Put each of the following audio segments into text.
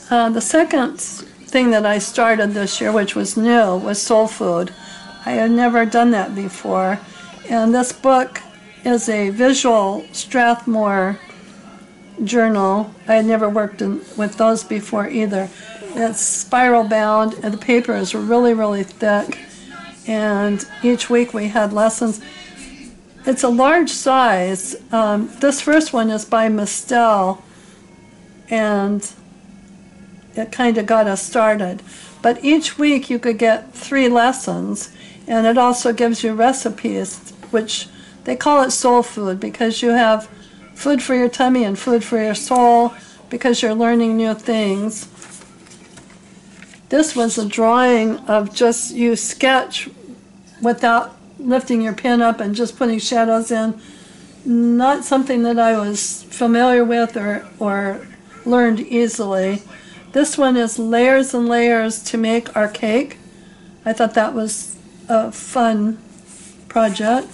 The second thing that I started this year, which was new, was soul food. I had never done that before. And this book is a visual Strathmore journal. I had never worked with those before either. It's spiral bound, and the paper is really, really thick. And each week we had lessons. It's a large size. This first one is by Mistel, and it kind of got us started. But each week you could get 3 lessons, and it also gives you recipes, which they call it soul food, because you have food for your tummy and food for your soul, because you're learning new things. This was a drawing of just you sketch without lifting your pen up and just putting shadows in. Not something that I was familiar with or learned easily. This one is layers and layers to make our cake. I thought that was a fun project.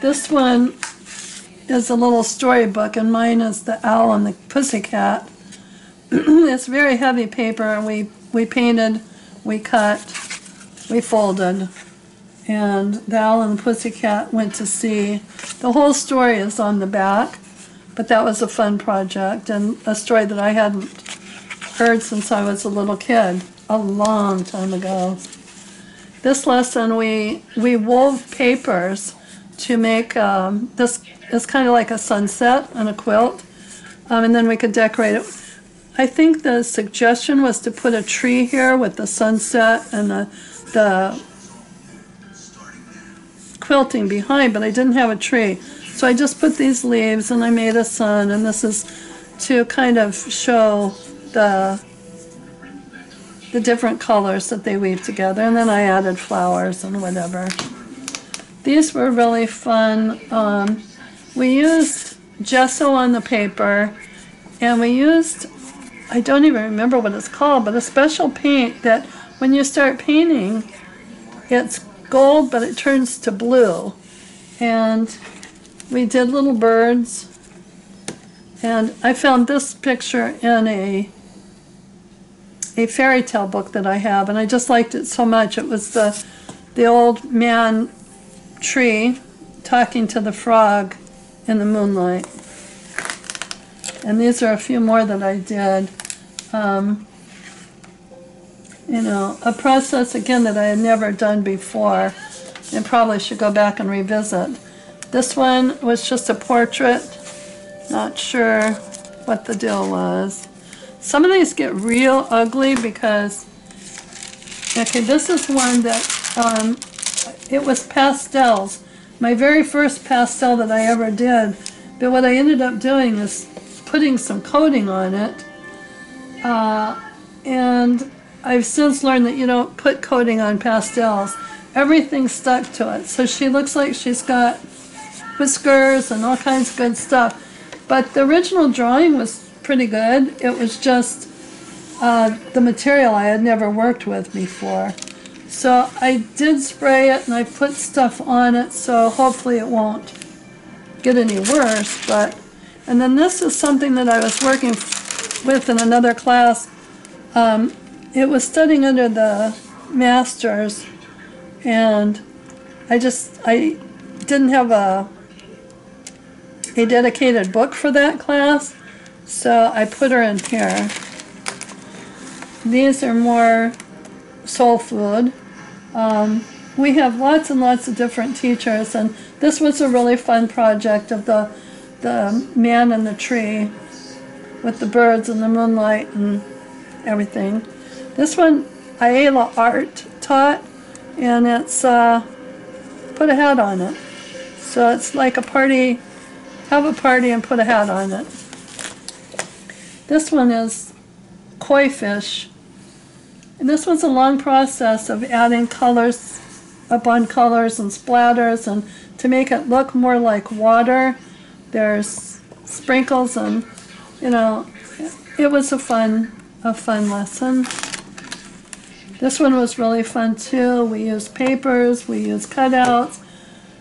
This one is a little storybook, and mine is the owl and the pussycat. It's very heavy paper, and we painted, we cut, we folded, and the owl and the pussycat went to sea. The whole story is on the back, but that was a fun project, and a story that I hadn't heard since I was a little kid, a long time ago. This lesson, we wove papers to make, this is kind of like a sunset on a quilt, and then we could decorate it. I think the suggestion was to put a tree here with the sunset and the quilting behind, but I didn't have a tree. So I just put these leaves and I made a sun, and this is to kind of show the different colors that they weave together, and then I added flowers and whatever. These were really fun. We used gesso on the paper, and we used, I don't even remember what it's called, but a special paint that when you start painting, it's gold, but it turns to blue. And we did little birds, and I found this picture in a fairy tale book that I have, and I just liked it so much. It was the old man tree talking to the frog in the moonlight. And these are a few more that I did. You know, a process, again, that I had never done before, and probably should go back and revisit. This one was just a portrait. Not sure what the deal was. Some of these get real ugly because, okay, this is one that, it was pastels. My very first pastel that I ever did. But what I ended up doing is putting some coating on it. And I've since learned that you don't put coating on pastels. Everything stuck to it. So she looks like she's got whiskers and all kinds of good stuff. But the original drawing was pretty good. It was just the material I had never worked with before. So I did spray it and I put stuff on it, so hopefully it won't get any worse. And then this is something that I was working with in another class. It was studying under the masters, and I didn't have a dedicated book for that class, so I put her in here. These are more soul food. We have lots and lots of different teachers, and this was a really fun project of the man in the tree with the birds and the moonlight and everything. This one Ayala Art taught, and it's put a hat on it. So it's like a party, have a party and put a hat on it. This one is koi fish. And this was a long process of adding colors upon colors and splatters, and to make it look more like water. There's sprinkles, and you know, it was a fun lesson. This one was really fun too. We used papers, we used cutouts,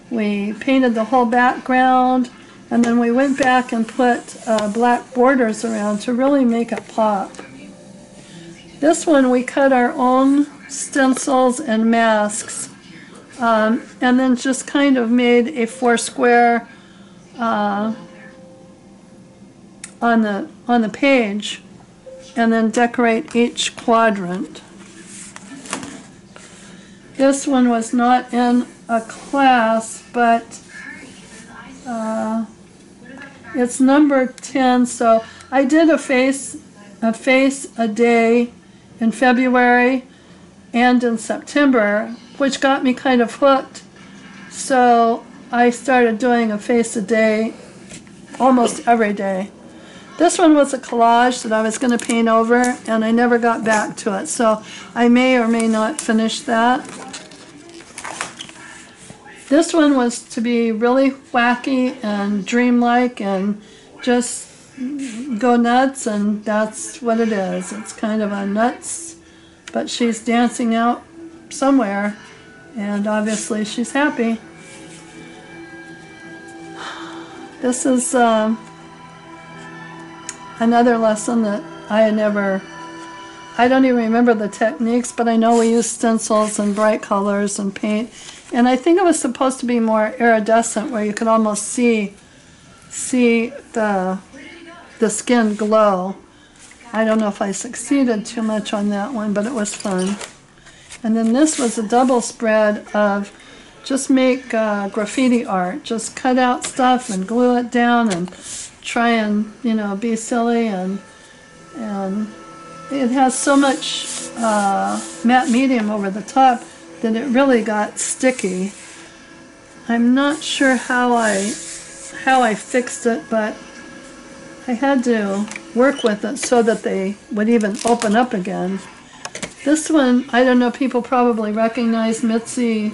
we painted the whole background, And then we went back and put black borders around to really make it pop. This one we cut our own stencils and masks, and then just kind of made a 4 square on the page, and then decorate each quadrant. This one was not in a class, but it's number 10, so I did a face a day in February and in September, which got me kind of hooked. So I started doing a face a day almost every day. This one was a collage that I was going to paint over, and I never got back to it, so I may or may not finish that. This one was to be really wacky and dreamlike and just go nuts, and that's what it is. It's kind of a nuts, but she's dancing out somewhere, and obviously she's happy. This is another lesson that I don't even remember the techniques, but I know we used stencils and bright colors and paint. And I think it was supposed to be more iridescent, where you could almost see the skin glow. I don't know if I succeeded too much on that one, but it was fun. And then this was a double spread of just make graffiti art. Just cut out stuff and glue it down and try and, be silly. And it has so much matte medium over the top that it really got sticky. I'm not sure how I fixed it, but I had to work with it so that they would even open up again. This one, I don't know, people probably recognize Mitzi,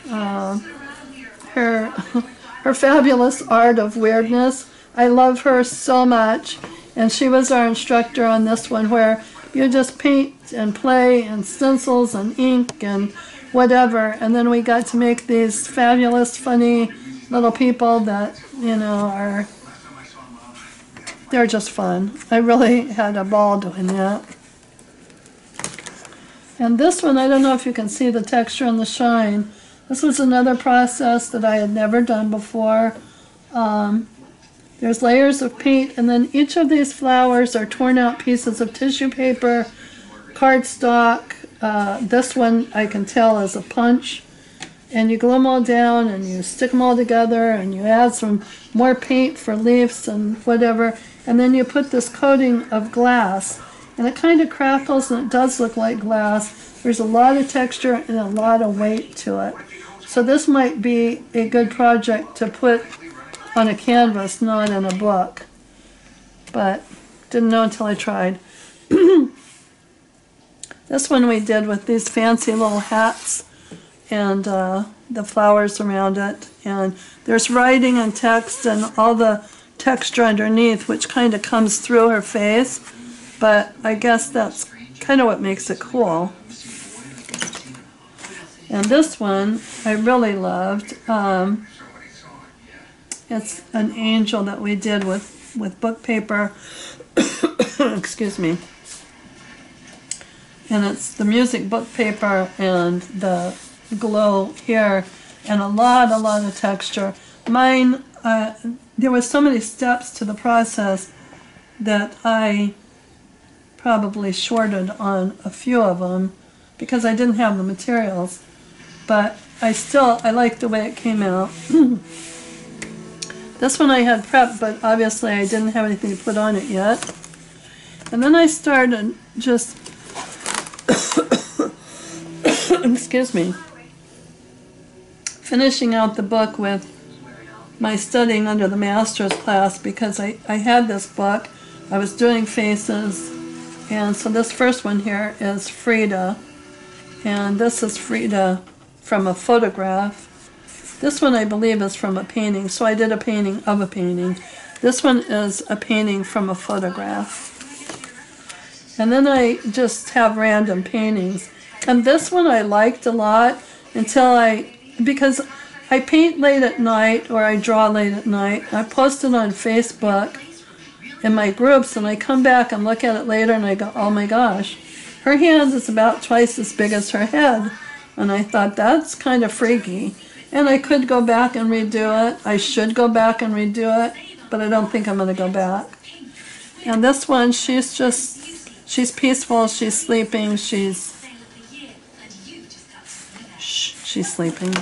her fabulous art of weirdness. I love her so much, and she was our instructor on this one, where you just paint and play and stencils and ink and whatever, and then we got to make these fabulous, funny little people that, they're just fun. I really had a ball doing that. And this one, I don't know if you can see the texture and the shine. This was another process that I had never done before. There's layers of paint, and then each of these flowers are torn out pieces of tissue paper, cardstock. This one I can tell is a punch. And you glue them all down, and you stick them all together, and you add some more paint for leaves and whatever. And then you put this coating of glass, and it kind of crackles, and it does look like glass. There's a lot of texture and a lot of weight to it. So this might be a good project to put on a canvas, not in a book. But didn't know until I tried. This one we did with these fancy little hats and the flowers around it. And there's writing and text and all the texture underneath, which kind of comes through her face. But I guess that's kind of what makes it cool. And this one I really loved. It's an angel that we did with book paper. Excuse me. And it's the music book paper and the glow here, and a lot of texture. Mine, there was so many steps to the process that I probably shorted on a few of them because I didn't have the materials. But I like the way it came out. This one I had prepped, but obviously I didn't have anything to put on it yet. And then I started just, excuse me, finishing out the book with my studying under the master's class, because I had this book, I was doing faces, and so this first one here is Frida, and this is Frida from a photograph. This one I believe is from a painting, so I did a painting of a painting. This one is a painting from a photograph. And then I just have random paintings. And this one I liked a lot until because I paint late at night, or I draw late at night. I post it on Facebook in my groups, and I come back and look at it later, and I go, oh my gosh, her hand is about twice as big as her head. And I thought, that's kind of freaky. And I could go back and redo it. I should go back and redo it, but I don't think I'm going to go back. And this one, she's peaceful, she's sleeping, she's sleeping.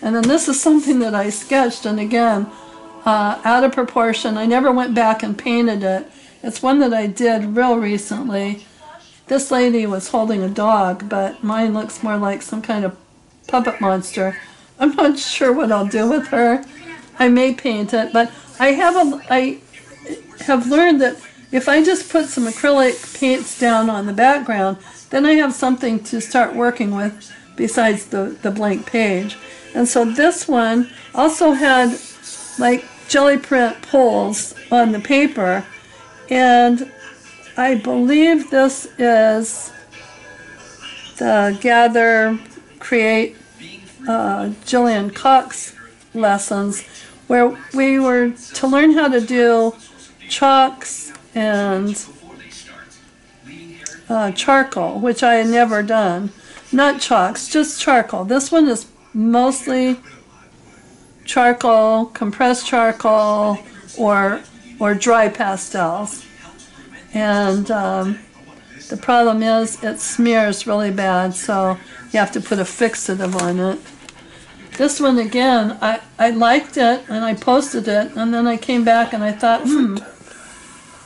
And then this is something that I sketched, and again, out of proportion. I never went back and painted it. It's one that I did real recently. This lady was holding a dog, but mine looks more like some kind of puppet monster. I'm not sure what I'll do with her. I may paint it, but I have learned that if I just put some acrylic paints down on the background, then I have something to start working with besides the blank page. And so this one also had like jelly print pulls on the paper, and I believe this is the Gather, Create, Jillian Cox lessons, where we were to learn how to do chalks and charcoal, which I had never done. Not chalks, just charcoal. This one is mostly charcoal, compressed charcoal, or dry pastels. And the problem is it smears really bad, so you have to put a fixative on it. This one again, I liked it and I posted it, and then I came back and I thought,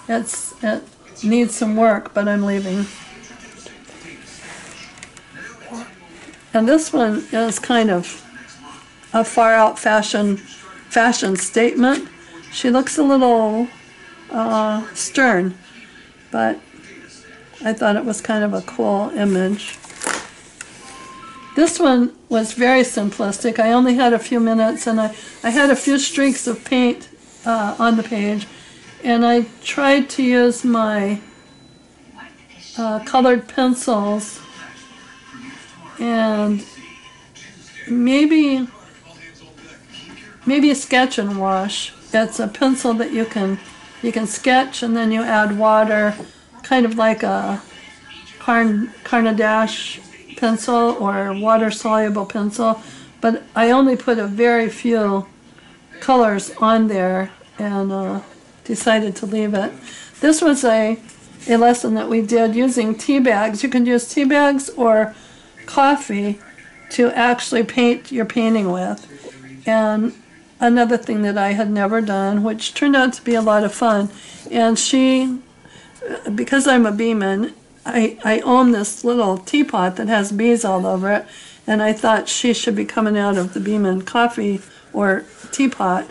it needs some work, but I'm leaving. And this one is kind of a far out fashion statement. She looks a little stern, but I thought it was kind of a cool image. This one was very simplistic. I only had a few minutes, and I had a few streaks of paint on the page, and I tried to use my colored pencils and maybe a sketch and wash. It's a pencil that you can sketch, and then you add water, kind of like a Carnadash pencil or water-soluble pencil, but I only put a very few colors on there and decided to leave it. This was a lesson that we did using tea bags. You can use tea bags or coffee to actually paint your painting with. And another thing that I had never done, which turned out to be a lot of fun, and because I'm a beeman, I own this little teapot that has bees all over it, and I thought she should be coming out of the Beeman coffee or teapot,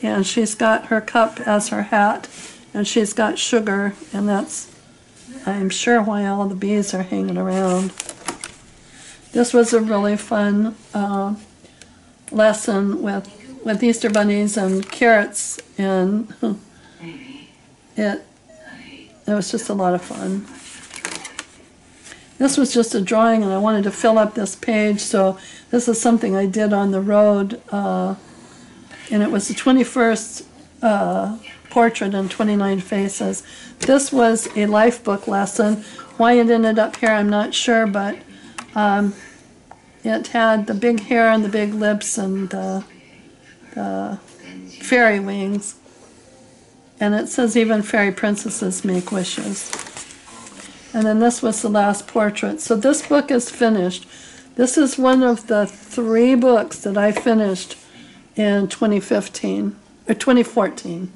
and she's got her cup as her hat, and she's got sugar, and that's, I'm sure, why all the bees are hanging around. This was a really fun lesson with Easter bunnies and carrots, and it was just a lot of fun. This was just a drawing, and I wanted to fill up this page, so this is something I did on the road, and it was the 21st portrait and 29 faces. This was a life book lesson. Why it ended up here, I'm not sure, but it had the big hair and the big lips and the fairy wings. And it says even fairy princesses make wishes. And then this was the last portrait. So this book is finished. This is one of the 3 books that I finished in 2015 or 2014.